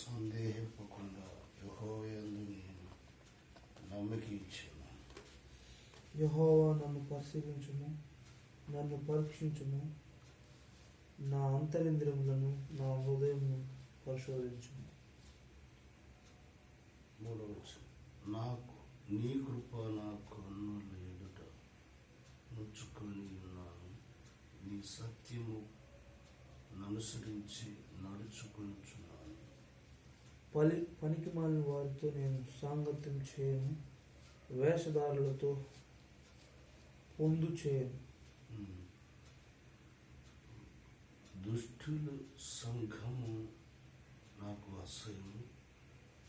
సందేహింపకుండా యెహోవాయందు నేను నమ్మిక ఇచ్చాను. యెహోవా నన్ను పరిశీలించుము, నన్ను పరీక్షించుము, నా అంతరింద్రియములను నా హృదయమును పరిశోధించుము. 3వ వచనం, నాకు నీ కృప నా కన్నుల ఎదుట ఉంచుకొని ఉన్నాను, నీ సత్యము అనుసరించి నడుచుకొనుచున్నాను. పనికి మాలిన వారితో నేను సాంగత్యం చేయను, వేషధారులతో పొందు చేయను. దుష్టుల సంఘము నాకు అసహ్యము,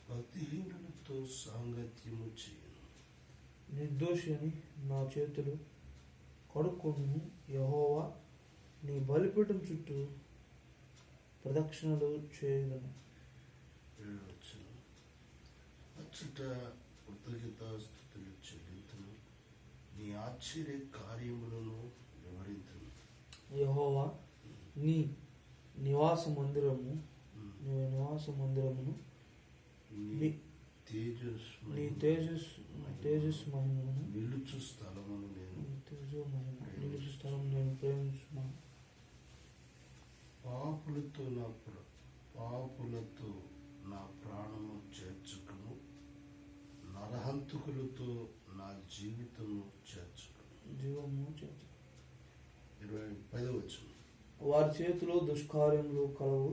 భక్తిహీనులతో సాంగత్యము చేయను. నిర్దోషి అని నా చేతులు కడుక్కొను. యెహోవా నీ బలిపీఠం చుట్టూ ప్రదక్షిణలు చేయగలను. 7వ వచనం, అచ్చట కృతజ్ఞతాస్తుతులు చెల్లింతును, నీ ఆశ్చర్య కార్యములను వివరింతును. యెహోవా నీ నివాస మందిరమును నీ తేజస్సు మహిమను నిలుచు స్థలమును నేను ప్రేమించున్నాను. పాపులతో నా ప్రాణము చేర్చుకును, నరహంతకులతో నా జీవితము చేర్చుకును. 25వ వచనం, వారి చేతిలో దుష్కార్యములు కలవు,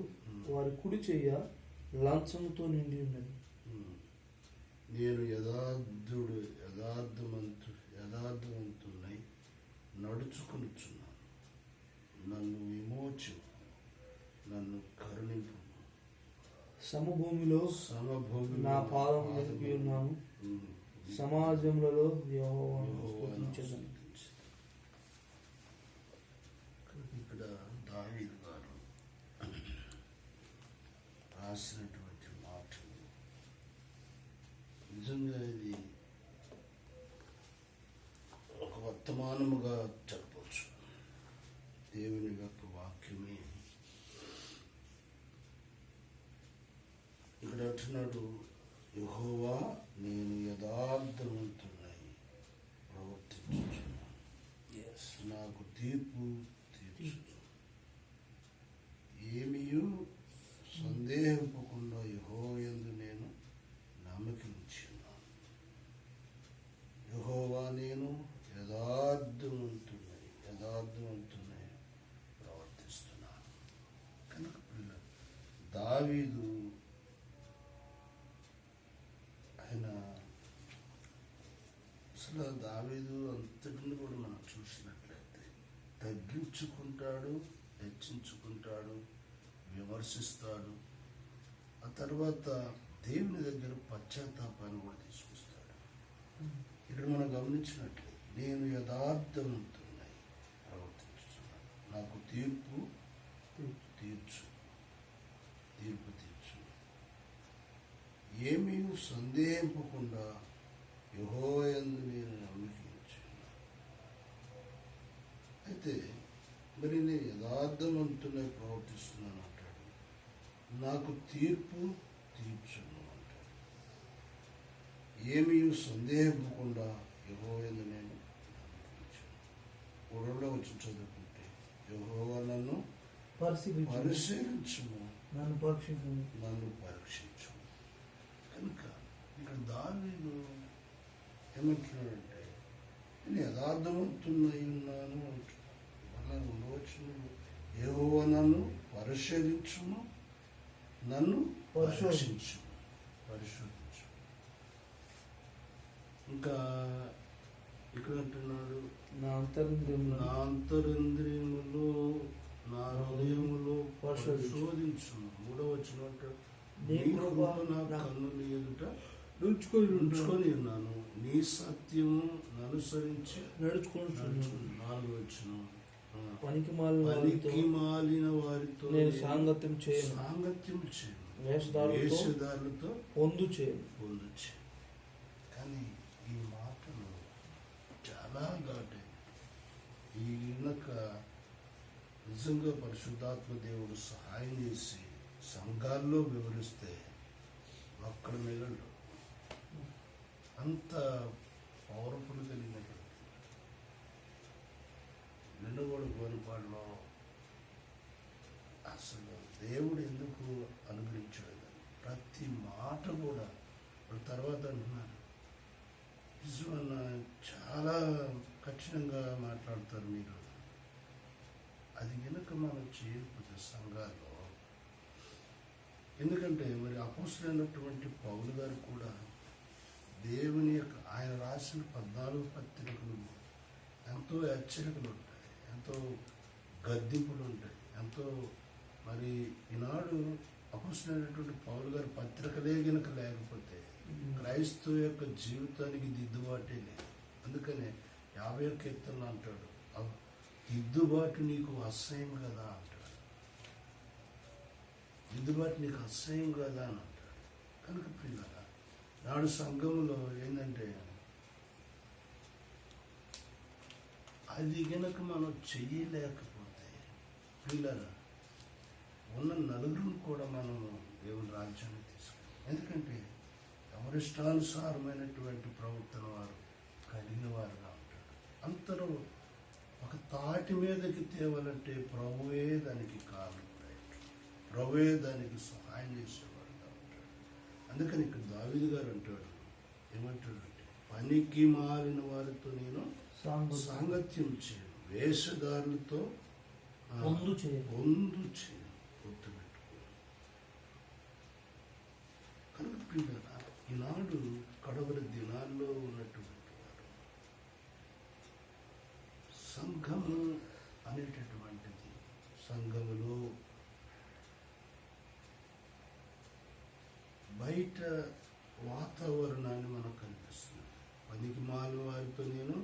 వారి కుడి చెయ్య లంచముతో నిండి ఉన్నది. నేను యథార్థవంతునై నడుచుకొనుచున్నాను, నన్ను విమోచము, నన్ను కరుణింపు. సమభూమిలో నా పాదము నిలిపి ఉన్నాను, సమాజములలో యెహోవాను స్తుతించెదను. ఇక్కడ దావీదు గారు రాసినటువంటి మాటలు నిజంగా ఇది ఒక వర్తమానముగా చెప్పవచ్చు. దేవుని యొక్క వాక్యమే ఇక్కడ అంటున్నాడు, యెహోవా నేను యథార్థవంతునై ప్రవర్తించుచున్నాను, నాకు తీర్పు తీర్చు. ఏమీయూ సందేహింపకుండా యెహోవాయందు నేను నమ్మక ఉంచున్నాను. యెహోవా నేను యథార్థవంతునై ప్రవర్తిస్తున్నాను. కనుక దావీదు దావీదు అంతటిని కూడా మనం చూసినట్లయితే తగ్గించుకుంటాడు, హెచ్చించుకుంటాడు, విమర్శిస్తాడు. ఆ తర్వాత దేవుని దగ్గర పశ్చాత్తాపాన్ని కూడా తీసుకొస్తాడు. ఇక్కడ మనం గమనించినట్లయితే నేను యథార్థవంతునై ప్రవర్తించుతున్నాను, నాకు తీర్పు తీర్చు. ఏమీ సందేహింపకుండా యెహోవాయందు నేను నమ్మిక ఉంచున్నాను. అయితే మరి నేను యథార్థవంతునై ప్రవర్తిస్తున్నాను అంటాడు, నాకు తీర్పు తీర్చును అంటాడు. ఏమీ సందేహింపకుండా యెహోవాయందు నేను నమ్మిక ఉంచాను. 2వ వచనం చదువుకుంటే, యెహోవా నన్ను పరిశీలించుము, నన్ను పరీక్షించు. కనుక ఇక్కడ దావీదు ఏమంటున్నాడంటే, నేను యథార్థవంతునై ఉన్నాను అంటున్నాను. మళ్ళా 2వ వచనంలో యెహోవా నన్ను పరిశోధించుము, నన్ను పరిశోధించు. ఇంకా ఇక్కడ అంటున్నాడు, నా అంతరింద్రియములు నా హృదయములో పరిశోధించు. 3వ వచనం అంటాడు, నీ కృప నా కన్నుల ఎదుట ఉంచుకొని ఉన్నాను, నీ సత్యము అనుసరించి నడుచుకుంటున్నాను. 4వ వచనం, పనికి మాలిన వారితో నేను సాంగత్యం చేయను, వేషధారులతో పొందు చేయను. కానీ ఈ మాటలు చాలా ఘాటైన. ఈ నిజంగా పరిశుద్ధాత్మ దేవుడు సహాయం చేసి సంఘాల్లో వివరిస్తే ఒక్కడ మిగలడు. అంత పవర్ఫుల్ కలిగినటువంటి నిన్నగోడు గోనిపాడులో అసలు దేవుడు ఎందుకు అనుగ్రహించాడు ప్రతి మాట కూడా తర్వాత అంటున్నారు, నిజమన్న చాలా కఠినంగా మాట్లాడతారు మీరు. అది కనుక మనం చేయకపోతే సంఘాల్లో, ఎందుకంటే మరి అపోస్తలుడైనటువంటి పౌలు గారు కూడా దేవుని యొక్క ఆయన రాసిన 14 పత్రికలు ఎంతో హెచ్చరికలు ఉంటాయి, ఎంతో గద్దింపులు ఉంటాయి, ఎంతో మరి ఈనాడు అపోస్తలుడైనటువంటి పౌలు గారి పత్రికలే గనుక లేకపోతే క్రైస్తవ యొక్క జీవితానికి దిద్దుబాటే లేదు. అందుకనే 50వ కీర్తనలో అంటాడు, దిద్దుబాటు నీకు అసహ్యం కదా అంటాడు. దిద్దుబాటు నీకు అసహ్యం కదా అని అంటాడు. కనుక ప్రియులారా, నాడు సంఘంలో ఏంటంటే అది గనక మనం చెయ్యలేకపోతే ప్రియులారా, ఉన్న నలుగురిని కూడా మనము దేవుని రాజ్యాన్ని తీసుకెళ్ళాం. ఎందుకంటే ఎవరిష్టానుసారమైనటువంటి ప్రవర్తన వారు కలిగిన వారుగా ఉంటాడు. అందరూ ఒక తాటి మీదకి తేవాలంటే ప్రభువే దానికి కారణం, ప్రభువే దానికి సహాయం చేసేవాడుగా ఉంటాడు. అందుకని ఇక్కడ దావీదు గారు అంటాడు, ఏమంటాడంటే పనికి మారిన వారితో నేను సాంగత్యం చేయను, వేషధారులతో పొందు చేయను. కనుక ప్రియులారా, ఈనాడు కడవరి దినాల్లో ఉన్నటువంటి వారు సంఘము అనేటటువంటిది, సంఘములో బయట వాతావరణాన్ని మనకు కనిపిస్తుంది. పనికి మాల వారితో నేను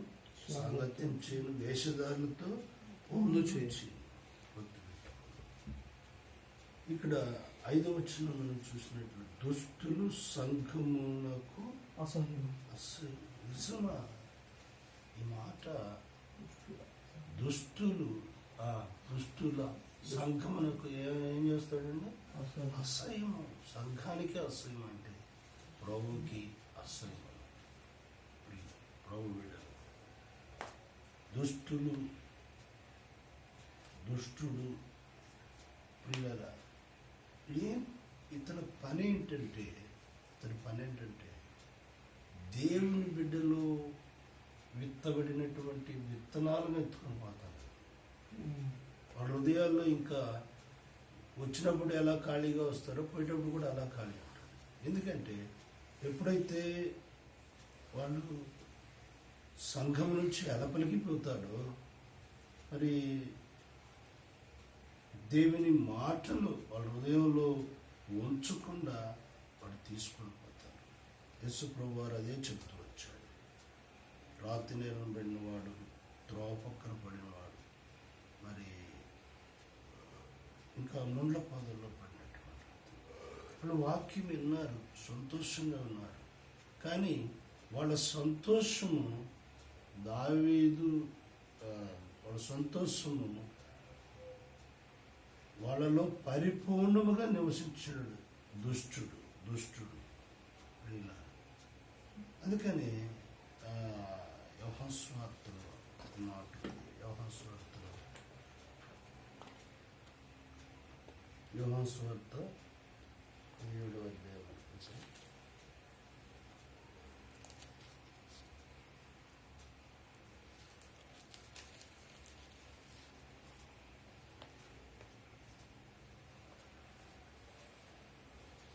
సాంగత్యం చేయను, వేషధారులతో పొందు చేయను. ఇక్కడ 5వ వచనం మనం చూసినట్లు దుష్టులు సంఘమునకు అసహ్యం. నిజమా ఈ మాట? దుష్టుల సంఘమునకు ఏం చేస్తాడండి? అసహ్యము. సంఘానికి అసహ్యం అంటే ప్రభుకి అసహ్యం. ప్రభు బిడ్డలు దుష్టుడు ప్రియులారా, ఇతని పని ఏంటంటే దేవుని బిడ్డలు విత్తబడినటువంటి విత్తనాలను ఎత్తుకొని పోతారు. వాళ్ళ హృదయాల్లో ఇంకా వచ్చినప్పుడు ఎలా ఖాళీగా వస్తారో పోయేటప్పుడు కూడా అలా ఖాళీ ఉంటారు. ఎందుకంటే ఎప్పుడైతే వాళ్ళు సంఘం నుంచి ఎలపలికిపోతాడో మరి దేవుని మాటలు వాళ్ళ హృదయంలో ఉంచకుండా వాడు తీసుకొని పోతారు. యేసు ప్రభు వారు అదే చెప్తూ వచ్చాడు, రాతి నేరం పడినవాడు, త్రోవ పక్కన పడినవాడు, మరి ఇంకా ముండ్ల పాదల్లో పడినటువంటి వాళ్ళు వాక్యం విన్నారు, సంతోషంగా ఉన్నారు. కానీ వాళ్ళ సంతోషము వాళ్ళ సంతోషము వాళ్ళలో పరిపూర్ణముగా నివసించాడు దుష్టుడు ఇలా. అందుకని యోహాను సువార్తలో యోహాను సువార్త 7వ అధ్యాయం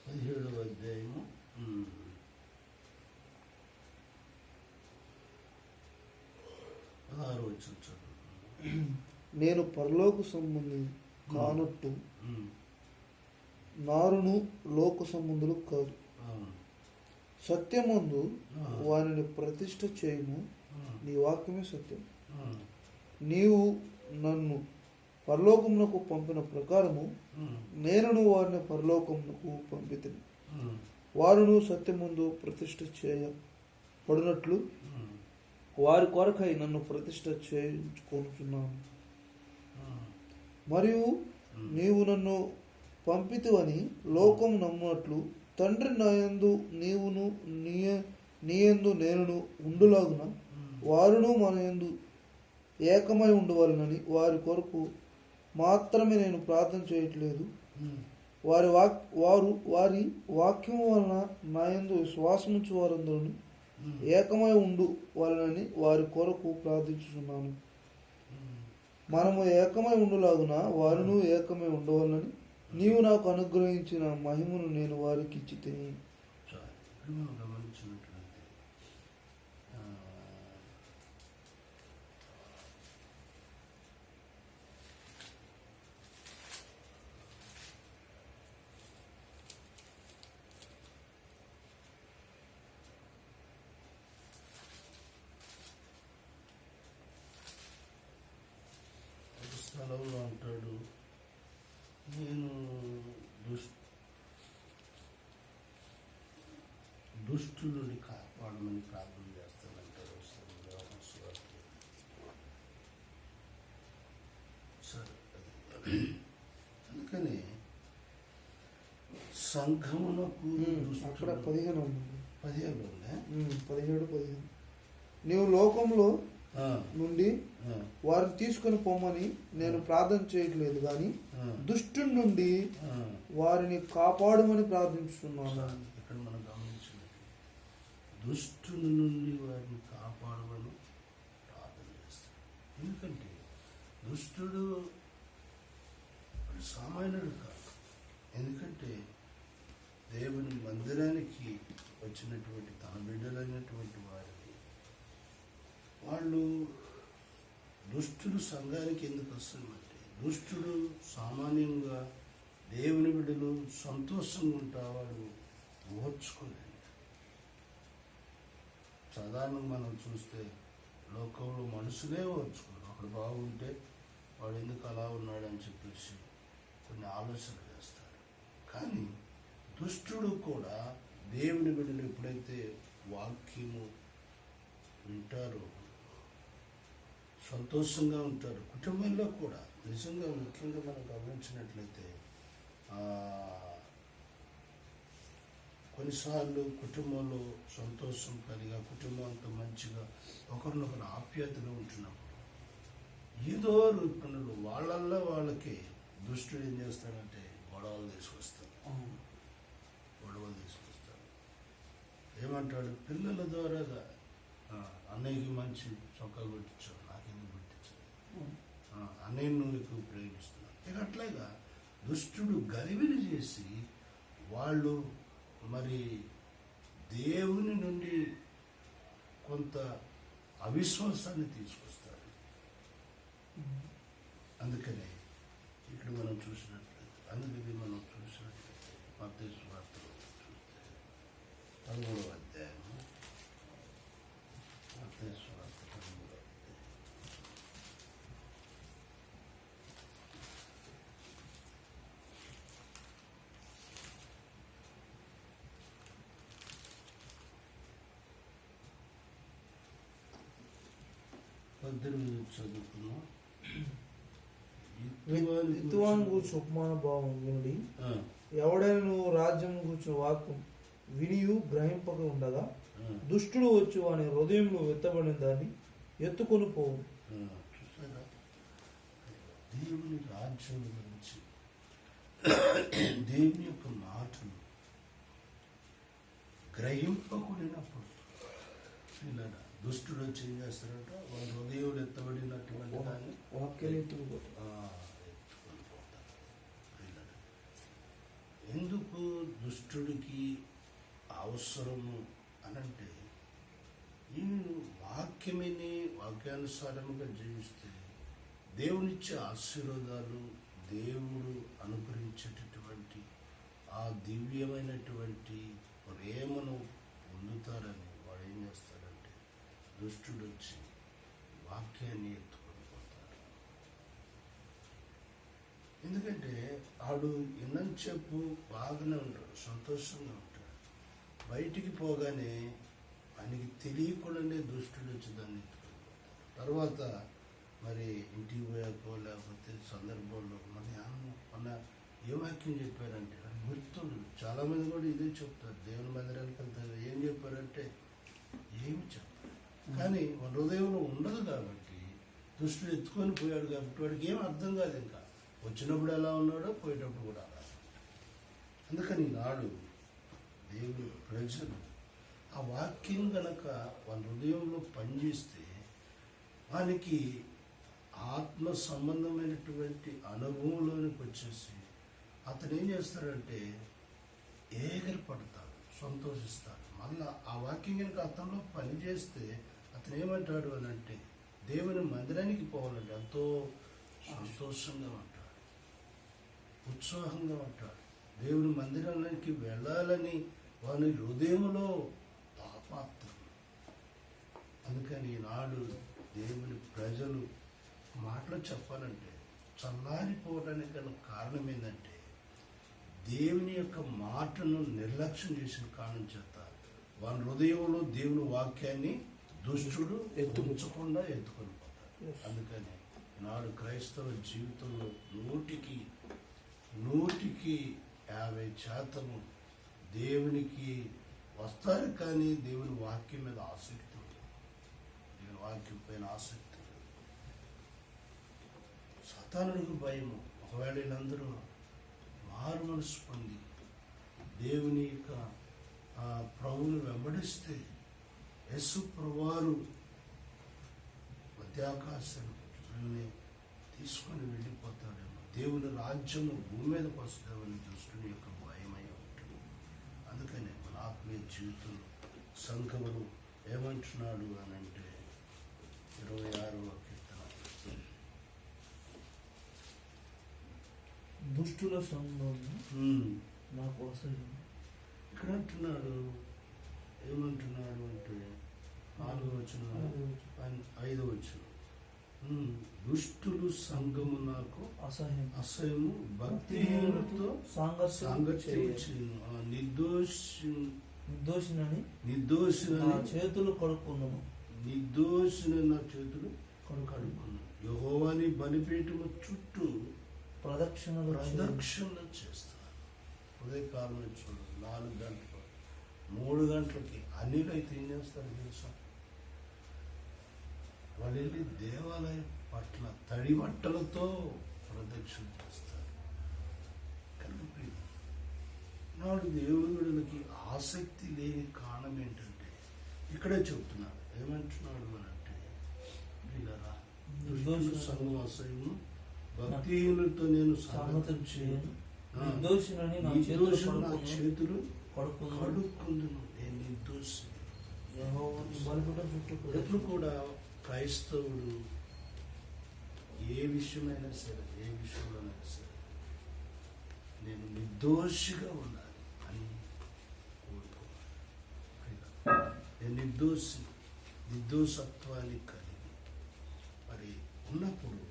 17వ అధ్యాయము 16వ వచనం చదువు. నేను పరలోక సంబంధి కానట్టు నారును లోక సంబంధులు కాదు. సత్యమందు వారిని ప్రతిష్ఠ చేయము, నీ వాక్యమే సత్యం. నీవు నన్ను పరలోకమునకు పంపిన ప్రకారము నేనును వారిని పరలోకమునకు పంపితిని. వారును సత్యమందు ప్రతిష్ఠ చేయబడినట్లు వారి కొరకై నన్ను ప్రతిష్ఠ చేయించుకొనుచున్నాను. మరియు నీవు నన్ను పంపితివని లోకం నమ్మునట్లు తండ్రి నాయందు నీవును నీయందు నేనును ఉండులాగున వారును మన యందు ఏకమై ఉండవాలనని వారి కొరకు మాత్రమే నేను ప్రార్థన చేయట్లేదు. వారి వాక్యం వలన నాయందు విశ్వాసముంచు వారందరూ ఏకమై ఉండు వాళ్ళని వారి కొరకు ప్రార్థించుచున్నాను. మనము ఏకమై ఉండులాగున వారును ఏకమై ఉండవాలని నీవు నాకు అనుగ్రహించిన మహిమను నేను వారికి ఇచ్చి తిని. స్థలంలో అంటాడు, నేను దుష్టులని కాపాడమని ప్రార్థన చేస్తానంటారు. సరే, అందుకని సంఘమునకు అక్కడ 15 17 నీవు లోకంలో నుండి వారిని తీసుకొని పొమ్మని నేను ప్రార్థన చేయట్లేదు, కానీ దుష్టుని నుండి వారిని కాపాడమని ప్రార్థించుతున్నాను. ఇక్కడ మనం గమనించినట్టు దుష్టుని నుండి వారిని కాపాడమని ప్రార్థన చేస్తాడు. ఎందుకంటే దుష్టుడు సామాన్యుడు కాదు. ఎందుకంటే దేవుని మందిరానికి వచ్చినటువంటి తన బిడ్డలైనటువంటి వారిని వాళ్ళు దుష్టుడు సంఘానికి ఎందుకు వస్తుందంటే, దుష్టుడు సామాన్యంగా దేవుని బిడ్డలు సంతోషంగా ఉంటావాడు ఓర్చుకోలేడు. సాధారణంగా మనం చూస్తే లోకంలో మనుషులే ఓర్చుకోరు. అక్కడ బాగుంటే వాడు ఎందుకు అలా ఉన్నాడని చెప్పేసి కొన్ని ఆలోచనలు చేస్తారు. కానీ దుష్టుడు కూడా దేవుని బిడ్డలు ఎప్పుడైతే వాక్యము వింటారో సంతోషంగా ఉంటారు. కుటుంబంలో కూడా నిజంగా ముఖ్యంగా మనం గమనించినట్లయితే కొన్నిసార్లు కుటుంబంలో సంతోషం కలిగా కుటుంబం అంతా మంచిగా ఒకరినొకరు ఆప్యాయతగా ఉంటున్నప్పుడు ఏదో పనులు వాళ్ళల్లో వాళ్ళకి దుష్టుడు ఏం చేస్తాడంటే గొడవలు తీసుకొస్తాడు. ఏమంటాడు, పిల్లల ద్వారాగా అన్నయ్యకి మంచి చొక్కా పెట్టించావు, నాకెందుకు పెట్టించావు, అన్నయ్య నువ్వు ఎక్కువ ప్రేమిస్తున్నావు. ఇక అట్లాగా దుష్టుడు గరివిని చేసి వాళ్ళు మరి దేవుని నుండి కొంత అవిశ్వాసాన్ని తీసుకొస్తారు. అందుకనే ఇక్కడ మనం చూసినట్లయితే మత్తయి సువార్తలో చూస్తే 13వ అధ్యాయము, మత్తయి సువార్త 13వ అధ్యాయం. చదువుకున్నాం. విత్తువాని గూర్చి ఉపమాన భావం వినుడి. ఎవడైనా నువ్వు రాజ్యం కూర్చుని వాక్యం వినియు గ్రహింపక ఉండగా దుష్టుడు వచ్చి వాని హృదయంలో విత్తబడిన దాన్ని ఎత్తుకొని పోవు. చూసారా, దేవుని రాజ్యం గురించి దేవుని యొక్క మాటలు గ్రహింపకూడినప్పుడు దుష్టుడు వచ్చి ఏం చేస్తారంట, వాళ్ళ హృదయం ఎత్తబడినటువంటి దాన్ని వాక్యం ఎందుకు దుష్టుడికి అవసరము అనంటే, ఈ వాక్యమిని వాక్యానుసారముగా జీవిస్తే దేవునిచ్చే ఆశీర్వాదాలు, దేవుడు అనుగ్రహించేటటువంటి ఆ దివ్యమైనటువంటి ప్రేమను పొందుతారని వాడు ఏం చేస్తాడంటే, దుష్టుడు వచ్చి వాక్యాన్ని ఎత్తుకొని పోతాడు. ఎందుకంటే ఆడు ఇన్నంచేపు బాగానే ఉంటాడు, సంతోషంగా ఉంటాడు. బయటికి పోగానే ఆయనకి తెలియకుండానే దుష్టుడు వచ్చి దాన్ని ఎత్తుకొని పోతాడు. తర్వాత మరి ఇంటికి పోయాకో లేకపోతే సందర్భంలో మన ఏ వాక్యం చెప్పారంటే గుర్తులు చాలా మంది కూడా ఇదే చెప్తారు. దేవుని మందిరానికి వెళ్తారు, ఏం చెప్పారంటే ఏమి చెప్పారు, కానీ వాళ్ళ హృదయంలో ఉండదు కాబట్టి దుష్టుడు ఎత్తుకొని పోయాడు కాబట్టి వాడికి ఏం అర్థం కాదు. ఇంకా వచ్చినప్పుడు ఎలా ఉన్నాడో పోయేటప్పుడు కూడా అలా. అందుకని నాడు దేవుని ప్రజలు ఆ వాక్యం గనక వాళ్ళ హృదయంలో పనిచేస్తే వానికి ఆత్మ సంబంధమైనటువంటి అనుభవంలోనికి వచ్చేసి అతను ఏం చేస్తాడంటే ఏగరపడతాడు, సంతోషిస్తాడు. మళ్ళా ఆ వాక్యం కనుక అతనిలో పనిచేస్తే అతను ఏమంటాడు అని అంటే దేవుని మందిరానికి పోవాలంటే ఎంతో సంతోషంగా ఉంటాడు, ఉత్సాహంగా ఉంటాడు. దేవుని మందిరానికి వెళ్ళాలని వాని హృదయంలో తాపాత్రం. అందుకని ఈనాడు దేవుని ప్రజలు మాటలు చెప్పాలంటే చల్లారిపోవడానికి గల కారణం ఏంటంటే దేవుని యొక్క మాటను నిర్లక్ష్యం చేసిన కారణం చేత వాళ్ళ హృదయంలో దేవుని వాక్యాన్ని దుష్టుడు ఎత్తుకుంచకుండా ఎత్తుకొని పోతాడు. అందుకని నాడు క్రైస్తవ జీవితంలో 100% దేవునికి వస్తారు, కానీ దేవుని వాక్యం మీద ఆసక్తి ఉంది, దేవుని వాక్యం పైన ఆసక్తి. సతానుడికి భయము. ఒకవేళ వీళ్ళందరూ మారు మనసు పొంది దేవుని యొక్క ప్రభువును వెంబడిస్తే యేసు ప్రభువారు మధ్యాకాశాన్ని తీసుకొని వెళ్ళిపోతాడేమో, దేవుని రాజ్యము భూమి మీదకి వస్తుందేమని దుష్టుని యొక్క భయమై ఉంటుంది. అందుకనే మన ఆత్మీయ జీవితంలో సంఘములు ఏమంటున్నాడు అని అంటే 26వ కీర్తన, దుష్టుల సంఘం నాకు అసహ్యం. ఇక్కడ అంటున్నాడు, ఏమంటున్నాడు అంటే 4వ వచనం 5వ వచనం, దుష్టులు సంఘము నాకు అసహ్యము, భక్తిహీనులతో సాంగత్యం చేయను, నిర్దోషినని చేతులు కడుక్కున్నాను, నిర్దోషిని నా చేతులు కడుక్కున్నాను. యెహోవాని బలిపీఠము చుట్టూ ప్రదక్షిణలు చేస్తారు. ఉదయకాలం చూడు 4 గంటలకు 3 గంటలకి అన్నిలో అయితే ఏం చేస్తారు తెలుసా, వాళ్ళు వెళ్ళి దేవాలయం పట్ల తడి బట్టలతో ప్రదక్షిణ చేస్తారు. కలిపి నాడు దేవుడికి ఆసక్తి లేని కారణం ఏంటంటే ఇక్కడే చెప్తున్నాడు. ఏమంటున్నాడు అని అంటే వీళ్ళరా దుష్టులు సంఘం అసహ్యము, భక్తిహీనులతో నేను సాంగత్యం చేయను, నిర్దోషినని నా చేతులు కడుక్కుందును, నేను నిర్దోషి. ఎప్పుడు కూడా క్రైస్తవుడు ఏ విషయమైనా సరే, ఏ విషయంలోనైనా సరే నేను నిర్దోషిగా ఉండాలి అని కోరుకోవాలి. నేను నిర్దోషత్వాన్ని కలిగి మరి ఉన్నప్పుడు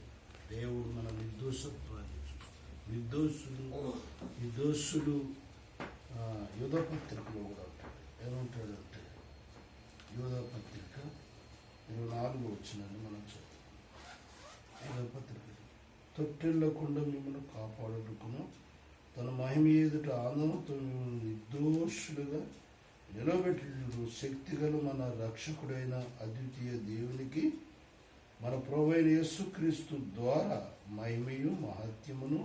దేవుడు మన నిర్దోషత్వాన్ని నిర్దోషుడు యోధా పత్రికలో కూడా ఉంటాడు. ఏమంటాడంటే యోధా పత్రిక 24వ వచనాన్ని మనం చదువు. యోధా పత్రిక, తొట్టిల్లకుండా మిమ్మల్ని కాపాడుకును, తన మహిమ ఎదుట ఆనందంతో మిమ్మల్ని నిర్దోషులుగా నిలబెట్టు శక్తిగల మన రక్షకుడైన అద్వితీయ దేవునికి మన ప్రభువైన యేసుక్రీస్తు ద్వారా మహిమయు మహత్యమును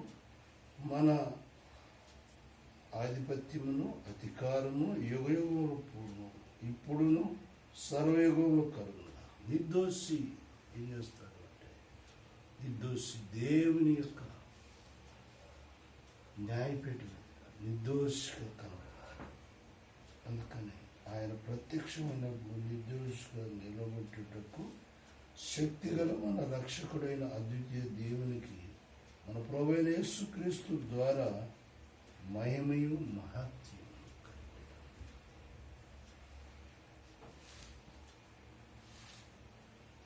మన ఆధిపత్యమును అధికారము యుగయుగములు పూర్వం ఇప్పుడును సర్వయుగములు కలుగును. నిర్దోషి ఏం చేస్తాడు అంటే నిర్దోషి దేవుని యొక్క న్యాయపీఠం నిర్దోషిగా కనబడాలి. అందుకని ఆయన ప్రత్యక్షమైనప్పుడు నిర్దోషిగా నిలబెట్టుటకు శక్తిగల మన రక్షకుడైన అద్వితీయ దేవునికి మన ప్రభువైన యేసుక్రీస్తు ద్వారా మహిమయు మహత్యము కలిగిన.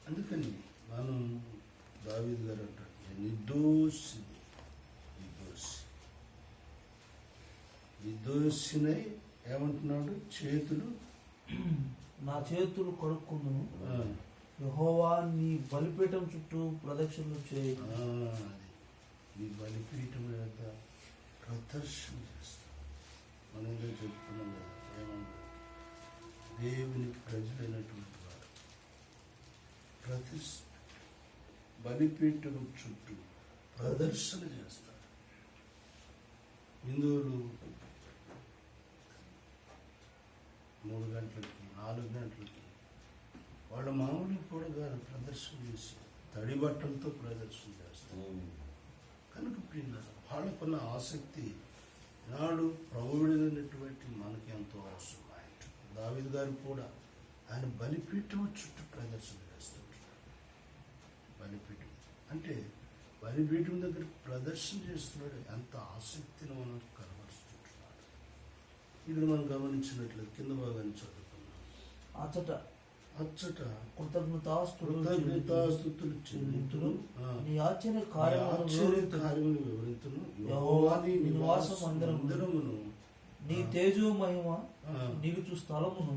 అందుకని మనం దావీదు గారు అంటాడు నిర్దోషినై ఏమంటున్నాడు, నా చేతులు కడుక్కుందును, యెహోవా నీ బలిపీఠం చుట్టూ ప్రదక్షిణలు చేయి. నీ బలిపీఠం యొక్క ప్రదర్శన చేస్తారు. మనం ఏదో చెప్తున్నాం కదా, ఏమన్నా దేవునికి ప్రజలైనటువంటి వారు బలిపీఠం చుట్టూ ప్రదర్శన చేస్తారు. హిందువులు 3 గంటలకి 4 గంటలకి వాళ్ళ మామూలు కూడా ప్రదర్శన చేసి తడి బట్టలతో ప్రదర్శన చేస్తారు. కనుక ప్రియులారా, వాళ్ళకున్న ఆసక్తి నాడు ప్రభువుడైనటువంటి మనకి ఎంతో అవసరం. దావీదు గారు కూడా ఆయన బలిపీఠం చుట్టూ ప్రదర్శన చేస్తుంటారు. బలిపీఠం అంటే బలిపీఠం దగ్గర ప్రదర్శన చేస్తున్నాడు. ఎంత ఆసక్తిని మనం కనబరుస్తుంటున్నాడు. ఇక్కడ మనం గమనించినట్లయితే కింద భాగాన్ని చదువుకున్నాం. అచ్చట కృతజ్ఞతాస్తుతులు చెల్లింతును, నీ ఆశ్చర్య కార్యములు వివరింతును, యెహోవాని నివాస మందిరమును, నీ తేజో మహిమ నిలుచు స్థలమును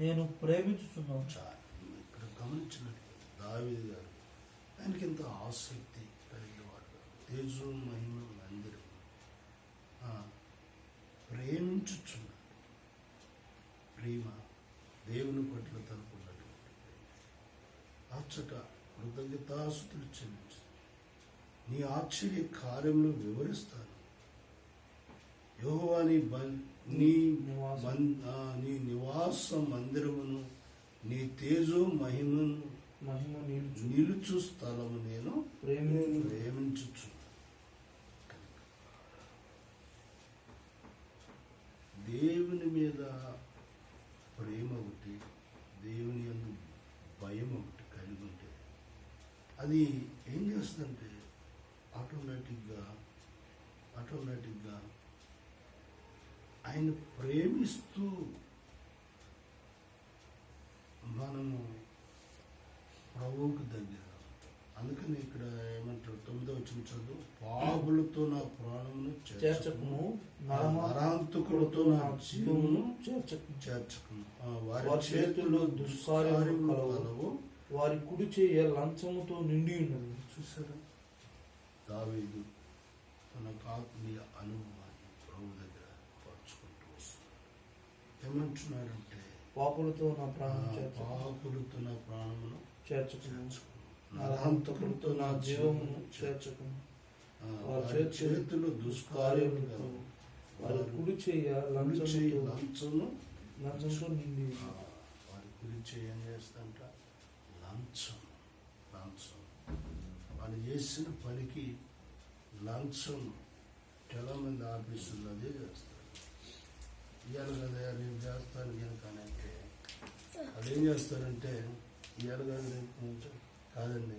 నేను ప్రేమించుచున్నాను. ఇక్కడ గమనించినట్లయితే దావీదు గారు ఆయనకి ఎంత ఆసక్తి కలిగినవాడు. తేజో మహిమ మందిరం ప్రేమించుచున్నాడు. ప్రేమ దేవుని పట్ల తనకున్నటువంటి అచ్చట కృతజ్ఞతాస్తుతులు చెల్లించు, నీ ఆశ్చర్య కార్యములు వివరిస్తాను. యెహోవా నీ నివాస మందిరమును, నీ తేజో మహిమను నిలుచు స్థలము నేను ప్రేమించుచు. దేవుని మీద ప్రేమ ఒకటి, దేవుని యందు భయం ఒకటి కలిగి ఉంటే అది ఏం చేస్తుందంటే ఆటోమేటిక్గా ఆయన ప్రేమిస్తూ మనము ప్రభువుకు దగ్గర. అందుకని ఇక్కడ ఏమంటారు, 9వ వచనం చదువు, పాపులతో నా ప్రాణమును చేర్చకుము, నరాంతకులతో నా జీవమును చేర్చకుము, వారి చేతుల్లో దుష్కార్యములు కలవు, వారి కుడి చేయ లంచముతో నిండి ఉన్నది. చూసారా, దావీదు తన ఆత్మీయ అనుభవాన్ని ప్రభు దగ్గర పరుచుకుంటూ వస్తున్నాడు. ఏమంటున్నాడంటే, పాపులతో నా ప్రాణమును చేర్చుకును, నరహంతకులతో నా జీవమును చేర్చుకును, వారి చేతులు దుష్కార్యములు కలవు, వారి కుడి చేయ లంచంతో నిండి. వారి కుడి చేయ ఏం చేస్తాంట, లంచం. వాళ్ళు చేసిన పనికి లంచం. చాలా మంది ఆఫీసుల్లో అదే చేస్తారు. ఇవాళ కదా రేపు చేస్తాను కనుక అంటే వాళ్ళు ఏం చేస్తారంటే, ఇవాళ కాదు రేపు కాదండి